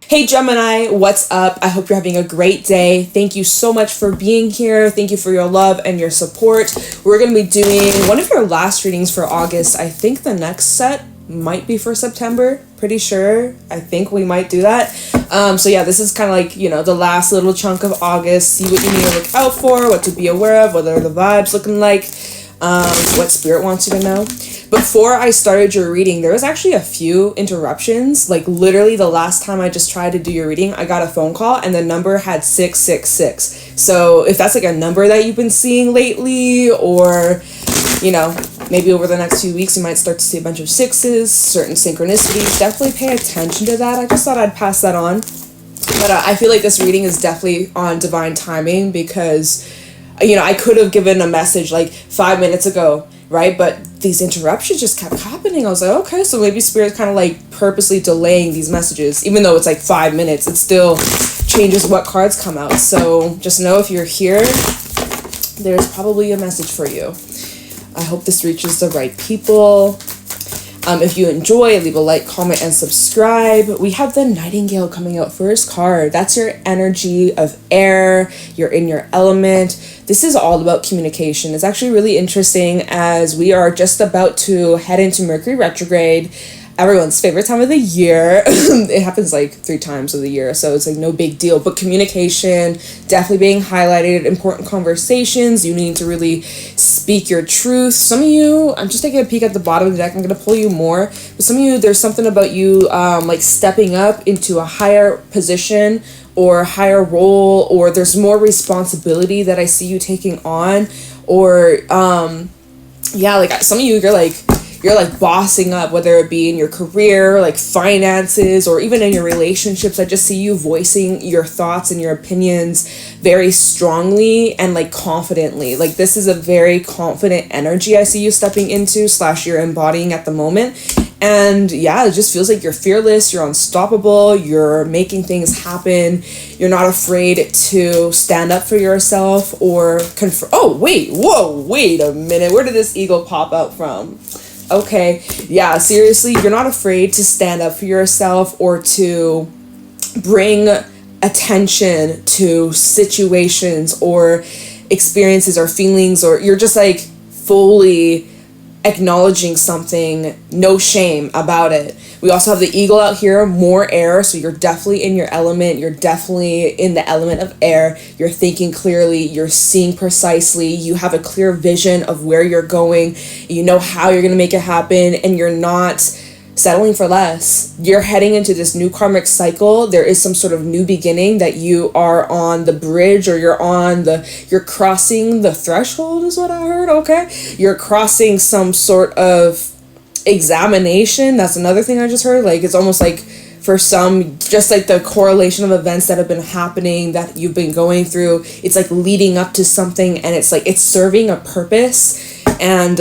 Hey Gemini, what's up? I hope you're having a great day. Thank you so much for being here. Thank you for your love and your support. We're going to be doing one of your last readings for August. I think the next set might be for September. Pretty sure. I think we might do that. So yeah, this is kind of like, the last little chunk of August. See what you need to look out for, what to be aware of, what are the vibes looking like, what spirit wants you to know. Before I started your reading, there was actually a few interruptions. Like literally the last time I just tried to do your reading, I got a phone call and the number had 666. So if that's like a number that you've been seeing lately, or, maybe over the next few weeks, you might start to see a bunch of sixes, certain synchronicities, definitely pay attention to that. I just thought I'd pass that on. But I feel like this reading is definitely on divine timing because, I could have given a message like 5 minutes ago, right? But these interruptions just kept happening. I was like, okay, so maybe Spirit's kind of like purposely delaying these messages. Even though it's like 5 minutes, it still changes what cards come out. So just know if you're here, there's probably a message for you. I hope this reaches the right people. If you enjoy, leave a like, comment, and subscribe. We have the Nightingale coming out first card. That's your energy of air. You're in your element. This is all about communication. It's actually really interesting as we are just about to head into Mercury retrograde. Everyone's favorite time of the year. It happens like 3 times of the year, so it's like no big deal. But communication definitely being highlighted, important conversations. You need to really speak your truth. Some of you, I'm just taking a peek at the bottom of the deck. I'm going to pull you more. But some of you, there's something about you like stepping up into a higher position or higher role, or there's more responsibility that I see you taking on. Or like some of you, you're like bossing up, whether it be in your career, like finances, or even in your relationships. I just see you voicing your thoughts and your opinions very strongly and like confidently. Like this is a very confident energy I see you stepping into / you're embodying at the moment. And yeah, it just feels like you're fearless, you're unstoppable, you're making things happen, you're not afraid to stand up for yourself or wait a minute, where did this eagle pop out from? Okay, yeah, seriously, you're not afraid to stand up for yourself or to bring attention to situations or experiences or feelings, or you're just like fully acknowledging something, no shame about it. We also have the eagle out here, more air, so you're definitely in your element. You're definitely in the element of air. You're thinking clearly, you're seeing precisely, you have a clear vision of where you're going, you know how you're going to make it happen, and you're not settling for less. You're heading into this new karmic cycle. There is some sort of new beginning that you are on the bridge, or you're crossing the threshold is what I heard. Okay. You're crossing some sort of examination. That's another thing I just heard. Like it's almost like for some, just like the correlation of events that have been happening that you've been going through, it's like leading up to something, and it's like it's serving a purpose. And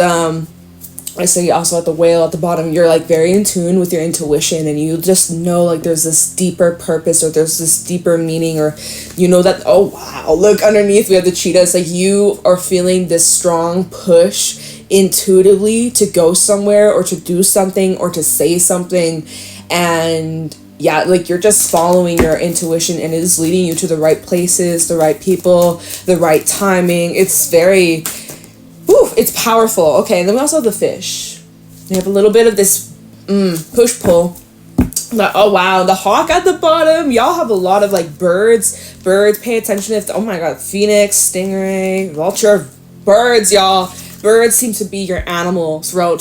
I say also at the whale at the bottom, you're like very in tune with your intuition, and you just know like there's this deeper purpose, or there's this deeper meaning, or that, oh wow, look underneath we have the cheetah. It's like you are feeling this strong push intuitively to go somewhere or to do something or to say something. And yeah, like you're just following your intuition, and it is leading you to the right places, the right people, the right timing. It's very it's powerful. Okay, and then we also have the fish. We have a little bit of this push-pull. Oh, wow, the hawk at the bottom. Y'all have a lot of, like, birds. Birds, pay attention oh, my God, phoenix, stingray, vulture, birds, y'all. Birds seem to be your animal throughout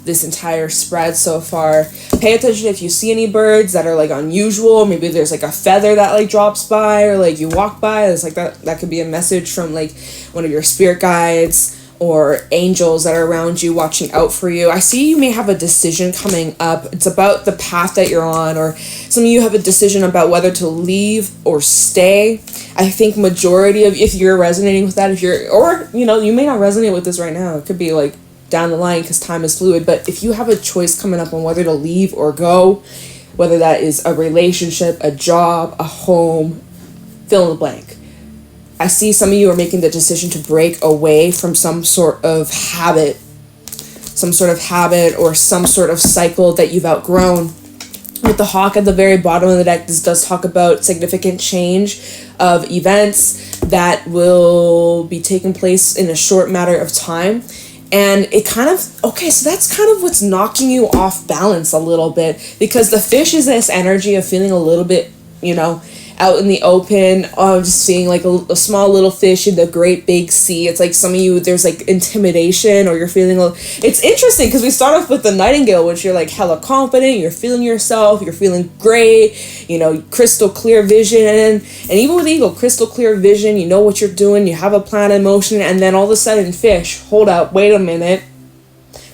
this entire spread so far. Pay attention if you see any birds that are like unusual. Maybe there's like a feather that like drops by, or like you walk by. It's like that could be a message from like one of your spirit guides or angels that are around you watching out for you. I see you may have a decision coming up. It's about the path that you're on, or some of you have a decision about whether to leave or stay. I think majority of, if you're resonating with that, you may not resonate with this right now. It could be like down the line because time is fluid. But if you have a choice coming up on whether to leave or go, whether that is a relationship, a job, a home, fill in the blank. I see some of you are making the decision to break away from some sort of habit or some sort of cycle that you've outgrown. with the hawk at the very bottom of the deck, this does talk about significant change of events that will be taking place in a short matter of time. And it kind of, okay, so that's kind of what's knocking you off balance a little bit, because the fish is this energy of feeling a little bit, you know, out in the open, just seeing like a small little fish in the great big sea. It's like some of you, there's like intimidation, or you're feeling, it's interesting because we start off with the nightingale, which you're like hella confident, you're feeling yourself, you're feeling great, you know, crystal clear vision. And even with eagle, crystal clear vision, you know what you're doing, you have a plan in motion, and then all of a sudden, fish, hold up, wait a minute.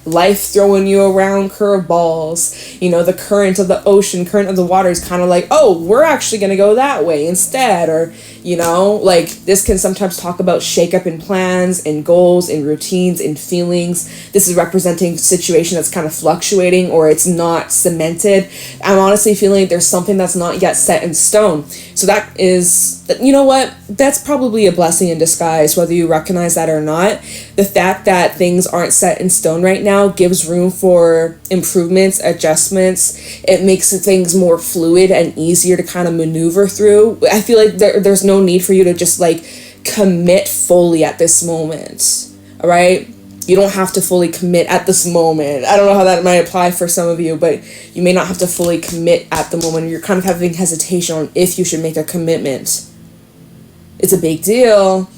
Life throwing you around curveballs, you know, the current of the ocean, current of the water is kind of like, oh, we're actually going to go that way instead. Or, you know, like this can sometimes talk about shake up in plans, in goals, in routines, in feelings. This is representing a situation that's kind of fluctuating, or it's not cemented. I'm honestly feeling like there's something that's not yet set in stone. So that is, you know what, that's probably a blessing in disguise, whether you recognize that or not. The fact that things aren't set in stone right now gives room for improvements, adjustments. It makes things more fluid and easier to kind of maneuver through. I feel like there's no need for you to just like commit fully at this moment, all right? You don't have to fully commit at this moment. I don't know how that might apply for some of you, but you may not have to fully commit at the moment. You're kind of having hesitation on if you should make a commitment. It's a big deal.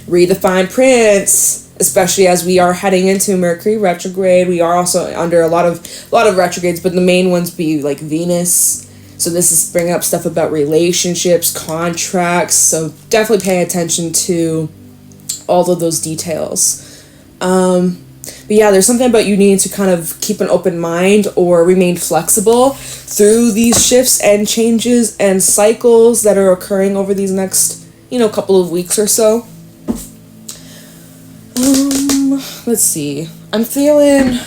Read the fine prints, especially as we are heading into Mercury retrograde. We are also under a lot of retrogrades, but the main ones be like Venus. So this is bringing up stuff about relationships, contracts. So definitely pay attention to all of those details. But yeah, there's something about you needing to kind of keep an open mind or remain flexible through these shifts and changes and cycles that are occurring over these next, you know, couple of weeks or so. Let's see. I'm feeling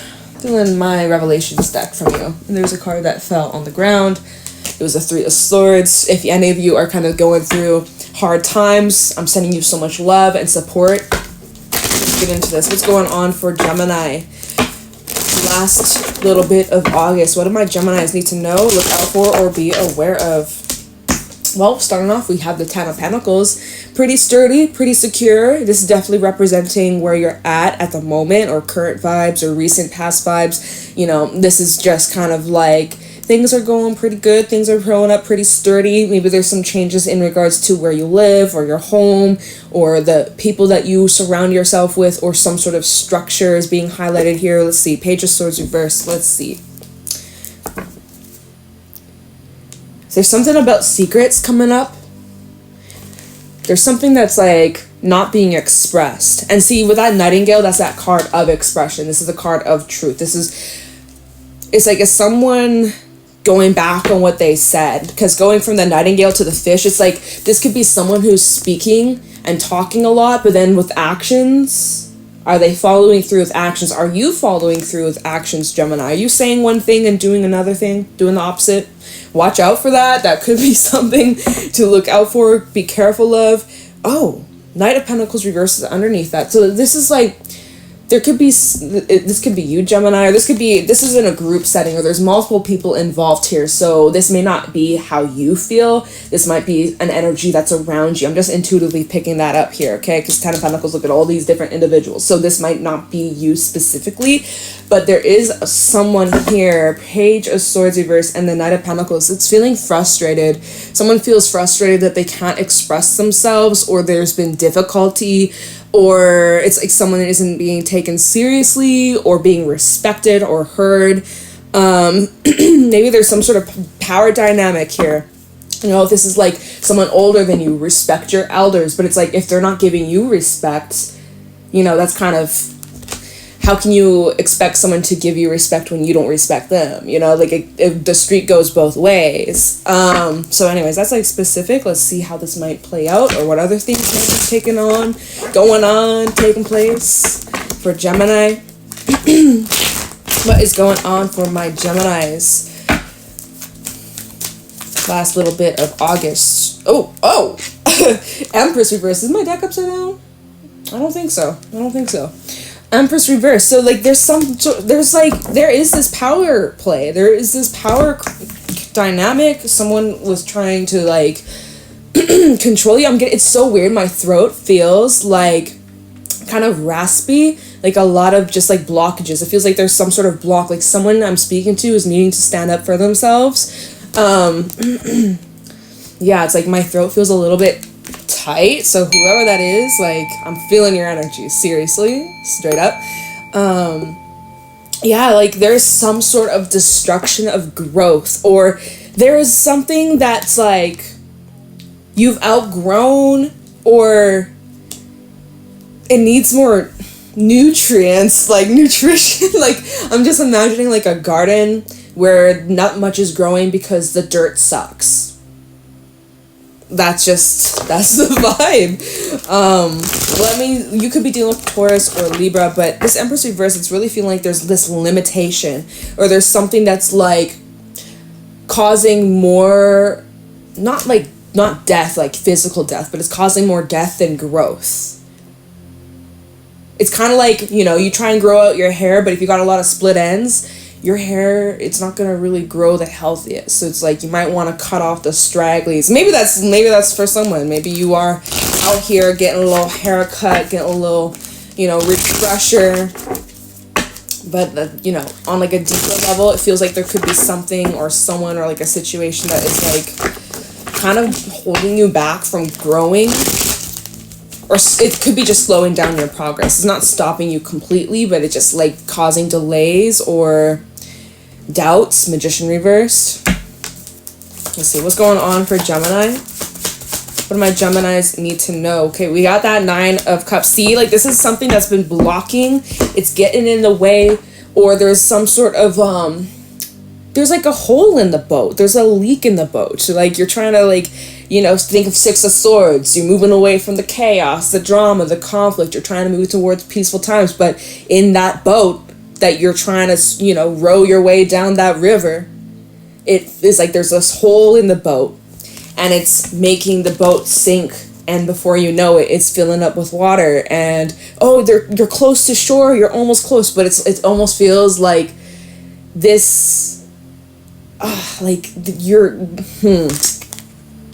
my Revelations deck from you. And there's a card that fell on the ground. It was a 3 of Swords. If any of you are kind of going through hard times, I'm sending you so much love and support. Let's get into this. What's going on for Gemini? Last little bit of August. What do my Geminis need to know, look out for, or be aware of? Well, starting off, we have the 10 of Pentacles. Pretty sturdy, pretty secure. This is definitely representing where you're at the moment, or current vibes, or recent past vibes. You know, this is just kind of like things are going pretty good. Things are growing up pretty sturdy. Maybe there's some changes in regards to where you live, or your home, or the people that you surround yourself with, or some sort of structure is being highlighted here. Let's see. Page of Swords reversed. Let's see. There's something about secrets coming up. There's something that's like not being expressed. And see, with that Nightingale, that's that card of expression. This is a card of truth. It's like, is someone going back on what they said? Because going from the Nightingale to the fish, it's like this could be someone who's speaking and talking a lot, but then with actions, are they following through with actions? Are you following through with actions, Gemini? Are you saying one thing and doing another thing, doing the opposite? Watch out for that. That could be something to look out for. Be careful of. Oh, Knight of Pentacles reverses underneath that. So this is like, there could be, this could be you, Gemini, or this is in a group setting, or there's multiple people involved here. So this may not be how you feel. This might be an energy that's around you. I'm just intuitively picking that up here, okay? Because 10 of Pentacles, look at all these different individuals. So this might not be you specifically, but there is someone here, Page of Swords reverse, and the Knight of Pentacles. It's feeling frustrated. Someone feels frustrated that they can't express themselves, or there's been difficulty, or it's like someone isn't being taken seriously or being respected or heard. Maybe there's some sort of power dynamic here. You know, if this is like someone older than you, respect your elders, but it's like if they're not giving you respect, you know, that's kind of, how can you expect someone to give you respect when you don't respect them? You know, like the street goes both ways. So anyways, that's like specific. Let's see how this might play out, or what other things might be taking place for Gemini. What is going on for my Geminis? Last little bit of August. Oh, Empress reverse. Is my deck upside down? I don't think so. Empress reverse. So like there is this power play. There is this power dynamic. Someone was trying to like control you. It's so weird. My throat feels like kind of raspy, like a lot of just like blockages. It feels like there's some sort of block, like someone I'm speaking to is needing to stand up for themselves. Yeah, it's like my throat feels a little bit tight, so whoever that is, like, I'm feeling your energy, seriously, straight up. Yeah, like there's some sort of destruction of growth, or there is something that's like you've outgrown, or it needs more nutrients, like nutrition. Like, I'm just imagining like a garden where not much is growing because the dirt sucks. That's the vibe. Well, I mean, you could be dealing with Taurus or Libra, but this Empress reverse, it's really feeling like there's this limitation, or there's something that's like causing more, not death, like physical death, but it's causing more death than growth. It's kind of like, you know, you try and grow out your hair, but if you got a lot of split ends, your hair, it's not going to really grow the healthiest. So it's like you might want to cut off the stragglies. Maybe that's for someone. Maybe you are out here getting a little haircut, getting a little, you know, refresher. But, you know, on like a deeper level, it feels like there could be something or someone or like a situation that is like kind of holding you back from growing. Or it could be just slowing down your progress. It's not stopping you completely, but it's just like causing delays or doubts. Magician reversed. Let's see, what's going on for Gemini? What do my Geminis need to know? Okay, we got that 9 of Cups. See, like this is something that's been blocking. It's getting in the way, or there's some sort of there's like a hole in the boat. There's a leak in the boat. So like you're trying to like, you know, think of 6 of Swords. You're moving away from the chaos, the drama, the conflict. You're trying to move towards peaceful times. But in that boat that you're trying to, you know, row your way down that river, it is like there's this hole in the boat, and it's making the boat sink. And before you know it, it's filling up with water. And you're close to shore. You're almost close, but it almost feels like this. Like you're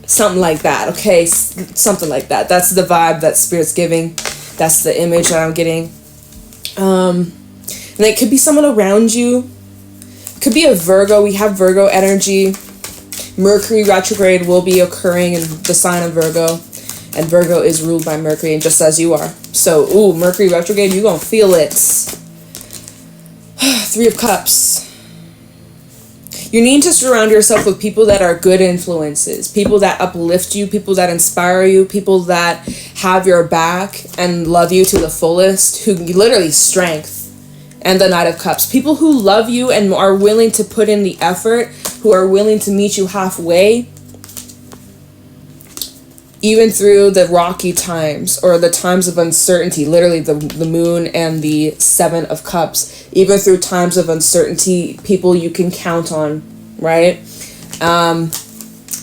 something like that. Okay, something like that. That's the vibe that Spirit's giving. That's the image that I'm getting. And it could be someone around you. It could be a Virgo. We have Virgo energy. Mercury retrograde will be occurring in the sign of Virgo, and Virgo is ruled by Mercury, and just as you are. So, Mercury retrograde, you're gonna feel it. 3 of Cups. You need to surround yourself with people that are good influences, people that uplift you, people that inspire you, people that have your back and love you to the fullest, who literally strength. And the Knight of Cups. People who love you and are willing to put in the effort, who are willing to meet you halfway, even through the rocky times or the times of uncertainty, literally the Moon and the 7 of Cups, even through times of uncertainty, people you can count on, right?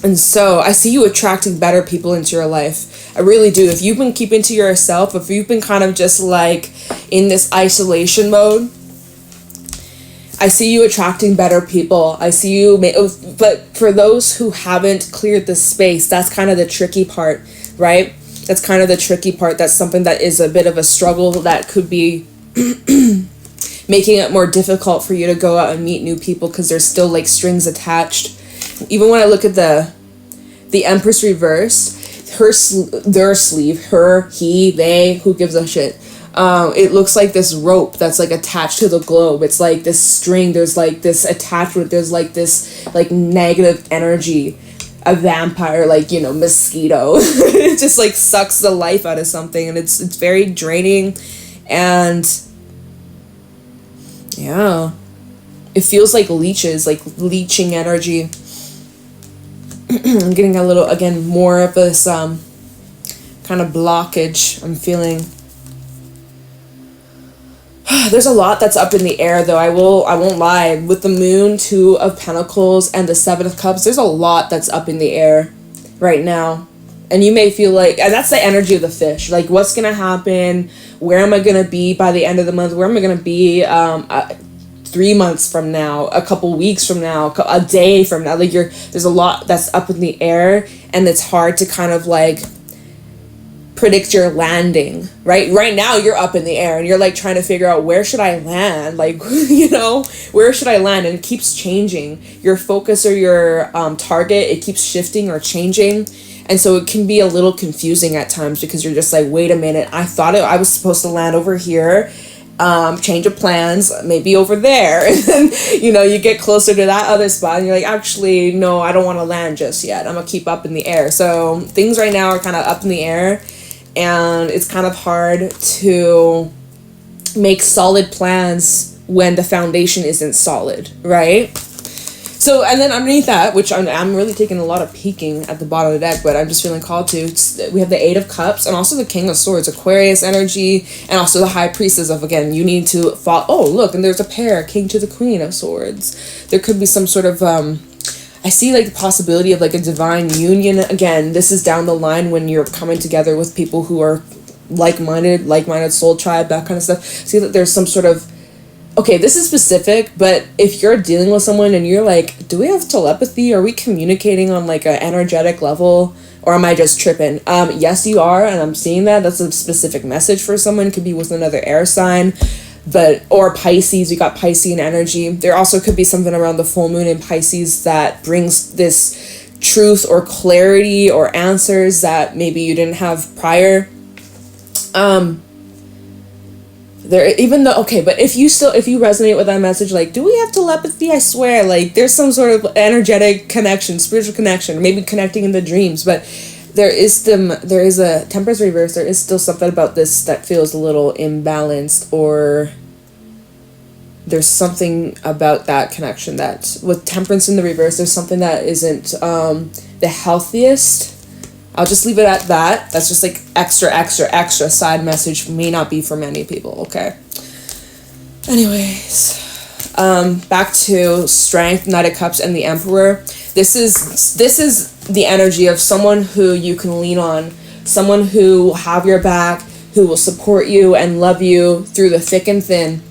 And so I see you attracting better people into your life. I really do. If you've been keeping to yourself, if you've been kind of just like in this isolation mode, I see you attracting better people. I see you, but for those who haven't cleared the space, that's kind of the tricky part, right? That's kind of the tricky part. That's something that is a bit of a struggle that could be making it more difficult for you to go out and meet new people because there's still like strings attached. Even when I look at the Empress reverse, their sleeve, her, he, they, who gives a shit? It looks like this rope that's like attached to the globe. It's like this string. There's like this attachment. There's like this like negative energy. A vampire, like, you know, mosquito. It just like sucks the life out of something, and it's very draining, and yeah, it feels like leeches, like leeching energy. I'm getting a little, again, more of this kind of blockage I'm feeling. There's a lot that's up in the air, though. I won't lie. With the Moon, 2 of Pentacles, and the 7 of Cups, there's a lot that's up in the air right now. And you may feel like, and that's the energy of the fish. Like, what's going to happen? Where am I going to be by the end of the month? Where am I going to be 3 3 months from now, a couple weeks from now, a day from now. Like there's a lot that's up in the air, and it's hard to kind of like predict your landing, right now you're up in the air and you're like trying to figure out, where should I land, like where should I land, and it keeps changing. Your focus or your target, it keeps shifting or changing, and so it can be a little confusing at times, because you're just like, wait a minute, I thought I was supposed to land over here, change of plans, maybe over there, and then you get closer to that other spot and you're like, actually no, I don't want to land just yet, I'm gonna keep up in the air. So things right now are kind of up in the air, and it's kind of hard to make solid plans when the foundation isn't solid, right? So, and then underneath that, which I'm really taking a lot of peeking at the bottom of the deck, but I'm just feeling called to, we have the Eight of Cups and also the King of Swords, Aquarius energy, and also the High Priestess of, again, you need to fall. Oh, look, and there's a pair, King to the Queen of Swords. There could be some sort of, I see like the possibility of like a divine union. Again, this is down the line when you're coming together with people who are like-minded soul tribe, that kind of stuff. See that there's some sort of, okay, this is specific, but if you're dealing with someone and you're like, do we have telepathy? Are we communicating on like an energetic level? Or am I just tripping? Yes, you are, and I'm seeing that. That's a specific message for someone. It could be with another air sign. Or Pisces, we got Piscean energy. There also could be something around the full moon in Pisces that brings this truth or clarity or answers that maybe you didn't have prior. But if you resonate with that message, like, do we have telepathy? I swear, like, there's some sort of energetic connection, spiritual connection, maybe connecting in the dreams, but there is a Temperance reverse. There is still something about this that feels a little imbalanced, or there's something about that connection that with Temperance in the reverse, there's something that isn't the healthiest. I'll just leave it at that. That's just like extra side message, may not be for many people, okay? Anyways, back to Strength, Knight of Cups, and the Emperor. This is the energy of someone who you can lean on, someone who will have your back, who will support you and love you through the thick and thin.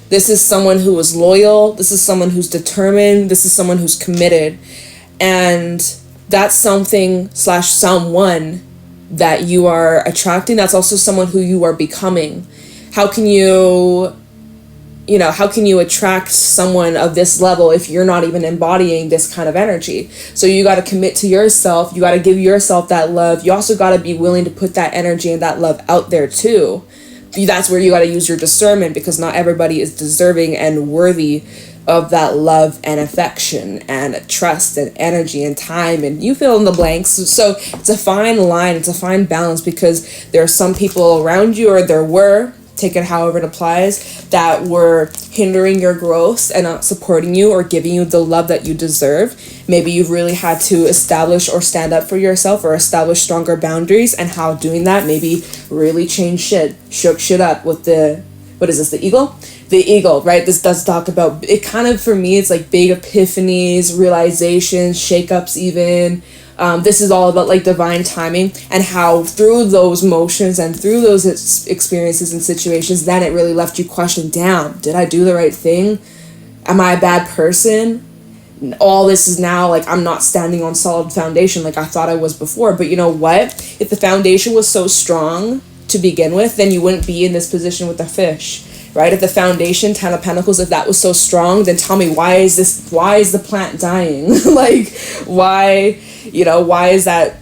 This is someone who is loyal. This is someone who's determined. This is someone who's committed. And that's someone that you are attracting. That's also someone who you are becoming. How can you attract someone of this level if you're not even embodying this kind of energy? So you got to commit to yourself. You got to give yourself that love. You also got to be willing to put that energy and that love out there too. That's where you got to use your discernment, because not everybody is deserving and worthy of that love and affection and trust and energy and time, and you fill in the blanks. So it's a fine line, it's a fine balance, because there are some people around you, or there were, take it however it applies, that were hindering your growth and not supporting you or giving you the love that you deserve. Maybe you've really had to establish or stand up for yourself or establish stronger boundaries, and how doing that maybe really changed shook shit up with the, what is this, the eagle? The eagle, right? This does talk about, it kind of, for me, it's like big epiphanies, realizations, shakeups even. This is all about like divine timing, and how through those motions and through those experiences and situations, then it really left you questioning, damn, did I do the right thing? Am I a bad person? All this is now like, I'm not standing on solid foundation like I thought I was before. But you know what? If the foundation was so strong to begin with, then you wouldn't be in this position with the fish. Right? If the foundation, Ten of Pentacles, if that was so strong, then tell me, why is the plant dying? Like, why is that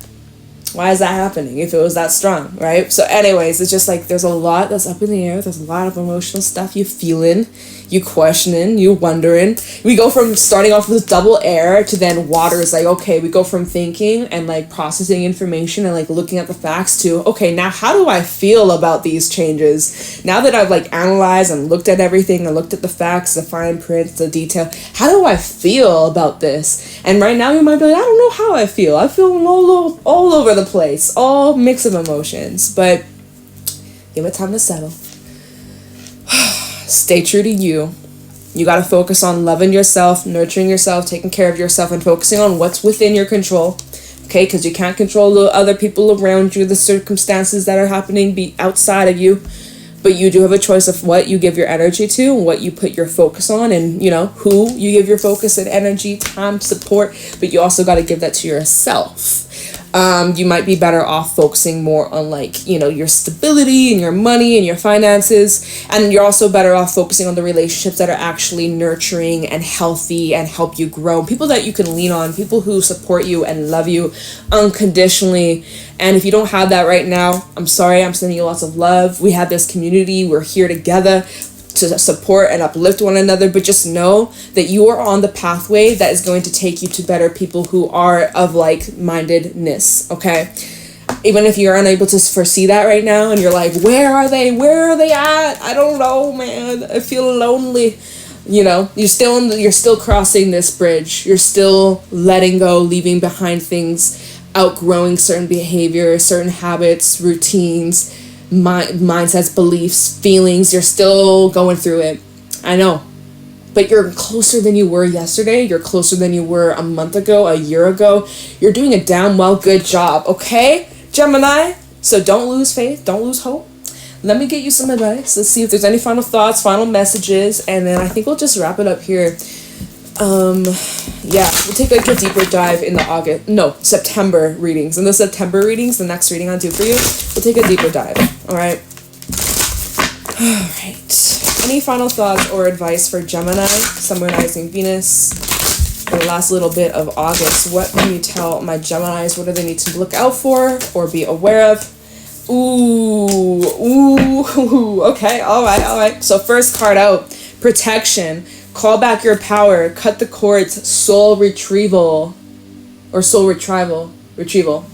happening if it was that strong, right? So anyways, it's just like, there's a lot that's up in the air. There's a lot of emotional stuff you feeling, you questioning, you wondering. We go from starting off with double air to then water is like, okay, we go from thinking and like processing information and like looking at the facts to, okay, now how do I feel about these changes? Now that I've like analyzed and looked at everything and looked at the facts, the fine print, the detail, how do I feel about this? And right now you might be like, I don't know how I feel. I feel all over the place, all mix of emotions, but give it time to settle. Stay true to you. You got to focus on loving yourself, nurturing yourself, taking care of yourself, and focusing on what's within your control. Okay, because you can't control the other people around you, the circumstances that are happening be outside of you. but you do have a choice of what you give your energy to and what you put your focus on, and you know who you give your focus and energy, time, support, but you also got to give that to yourself. You might be better off focusing more on like, you know, your stability and your money and your finances. And you're also better off focusing on the relationships that are actually nurturing and healthy and help you grow. People that you can lean on, people who support you and love you unconditionally. And if you don't have that right now, I'm sorry, I'm sending you lots of love. We have this community. We're here together to support and uplift one another, but just know that you are on the pathway that is going to take you to better people who are of like-mindedness, okay? Even if you're unable to foresee that right now and you're like, where are they at? I don't know, man, I feel lonely. You know, you're still crossing this bridge. You're still letting go, leaving behind things, outgrowing certain behavior, certain habits, routines, mindsets, beliefs, feelings. You're still going through it. I know. But you're closer than you were yesterday. You're closer than you were a month ago, a year ago. You're doing a damn well good job, okay, Gemini? So don't lose faith. Don't lose hope. Let me get you some advice. Let's see if there's any final thoughts, final messages, and then I think we'll just wrap it up here. Yeah, we'll take like a deeper dive in the September readings. In the September readings, the next reading I'll do for you, we'll take a deeper dive. All right. Any final thoughts or advice for Gemini, Sun, Moon, Rising, Venus, for the last little bit of August? What can you tell my Geminis? What do they need to look out for or be aware of? Ooh, okay, all right. So first card out, protection. Call back your power. Cut the cords. Soul retrieval. Or soul retrieval. Retrieval.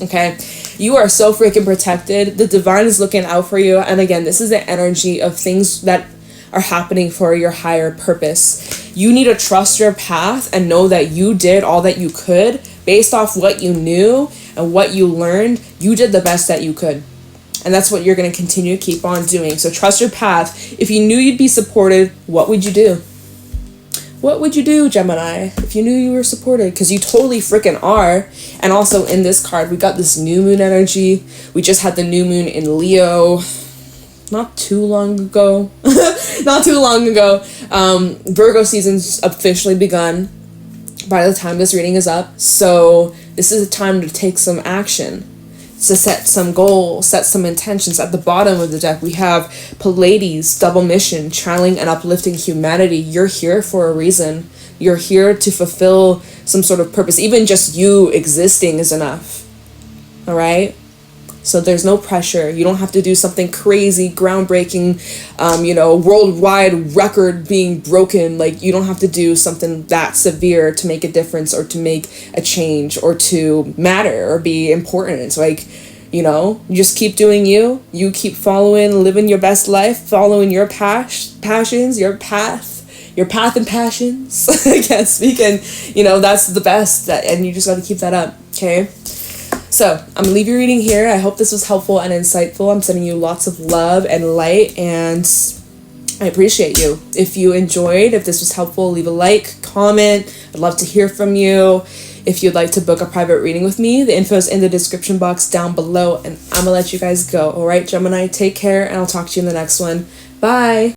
Okay? You are so freaking protected. The divine is looking out for you. And again, this is the energy of things that are happening for your higher purpose. You need to trust your path and know that you did all that you could based off what you knew and what you learned. You did the best that you could. And that's what you're going to continue to keep on doing. So trust your path. If you knew you'd be supported, what would you do? What would you do, Gemini, if you knew you were supported? Because you totally freaking are. And also in this card, we got this new moon energy. We just had the new moon in Leo not too long ago. Virgo season's officially begun by the time this reading is up. So this is a time to take some action, to set some goals, set some intentions. At the bottom of the deck, we have Pleiades, double mission, channeling and uplifting humanity. You're here for a reason. You're here to fulfill some sort of purpose. Even just you existing is enough. All right? So there's no pressure. You don't have to do something crazy, groundbreaking, worldwide record being broken. Like, you don't have to do something that severe to make a difference or to make a change or to matter or be important. It's like, you just keep doing you. You keep following, living your best life, following your passions, your path and passions. I can't speak. And, that's the best. And you just got to keep that up. Okay? So I'm gonna leave your reading here. I hope this was helpful and insightful. I'm sending you lots of love and light, and I appreciate you. If you enjoyed, if this was helpful, leave a like, comment. I'd love to hear from you. If you'd like to book a private reading with me, the info is in the description box down below, and I'm gonna let you guys go. All right, Gemini, take care, and I'll talk to you in the next one. Bye.